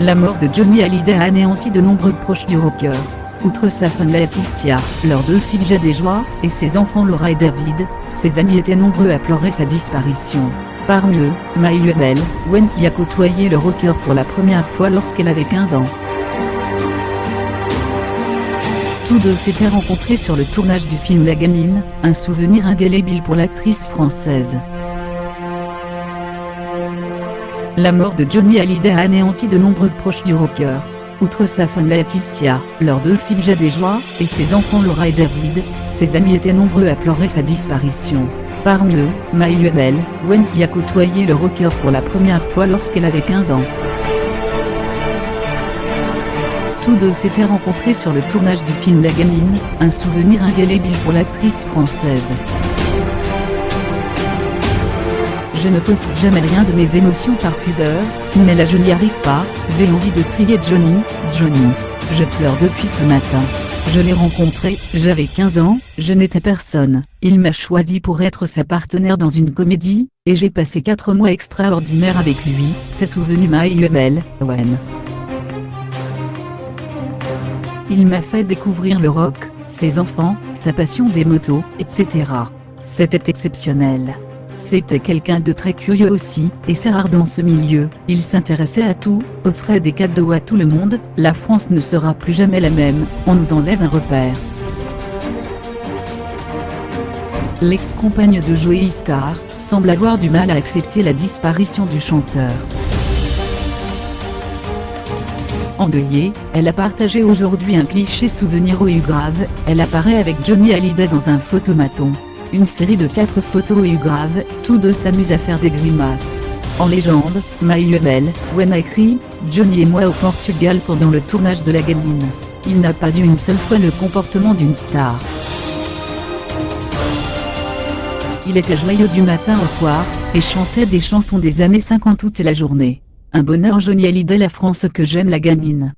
La mort de Johnny Hallyday a anéanti de nombreux proches du rocker. Outre sa femme Laetitia, leurs 2 filles Jade et Joie, et ses enfants Laura et David, ses amis étaient nombreux à pleurer sa disparition. Parmi eux, Maïuel Wen qui a côtoyé le rocker pour la première fois lorsqu'elle avait 15 ans. Tous deux s'étaient rencontrés sur le tournage du film La Gamine, un souvenir indélébile pour l'actrice française. La mort de Johnny Hallyday a anéanti de nombreux proches du rocker. Outre sa femme Laetitia, leurs 2 filles Jade et Joie, et ses enfants Laura et David, ses amis étaient nombreux à pleurer sa disparition. Parmi eux, Maïuel Wen qui a côtoyé le rocker pour la première fois lorsqu'elle avait 15 ans. Tous deux s'étaient rencontrés sur le tournage du film La Gamine, un souvenir indélébile pour l'actrice française. Je ne poste jamais rien de mes émotions par pudeur, mais là je n'y arrive pas, j'ai envie de crier Johnny, Johnny. Je pleure depuis ce matin. Je l'ai rencontré, j'avais 15 ans, je n'étais personne. Il m'a choisi pour être sa partenaire dans une comédie, et j'ai passé 4 mois extraordinaires avec lui, s'est souvenu Maïuel Wen. Il m'a fait découvrir le rock, ses enfants, sa passion des motos, etc. C'était exceptionnel. C'était quelqu'un de très curieux aussi, et c'est rare dans ce milieu. Il s'intéressait à tout, offrait des cadeaux à tout le monde. La France ne sera plus jamais la même, on nous enlève un repère. L'ex-compagne de Joey Starr semble avoir du mal à accepter la disparition du chanteur. Endeuillée, elle a partagé aujourd'hui un cliché souvenir au grave. Elle apparaît avec Johnny Hallyday dans un photomaton. Une série de 4 photos et grave, tous deux s'amusent à faire des grimaces. En légende, Maïuel Wen a écrit « Johnny et moi au Portugal pendant le tournage de La Gamine. Il n'a pas eu une seule fois le comportement d'une star. Il était joyeux du matin au soir, et chantait des chansons des années 50 toute la journée. Un bonheur Johnny Hallyday, la France que j'aime, La Gamine. »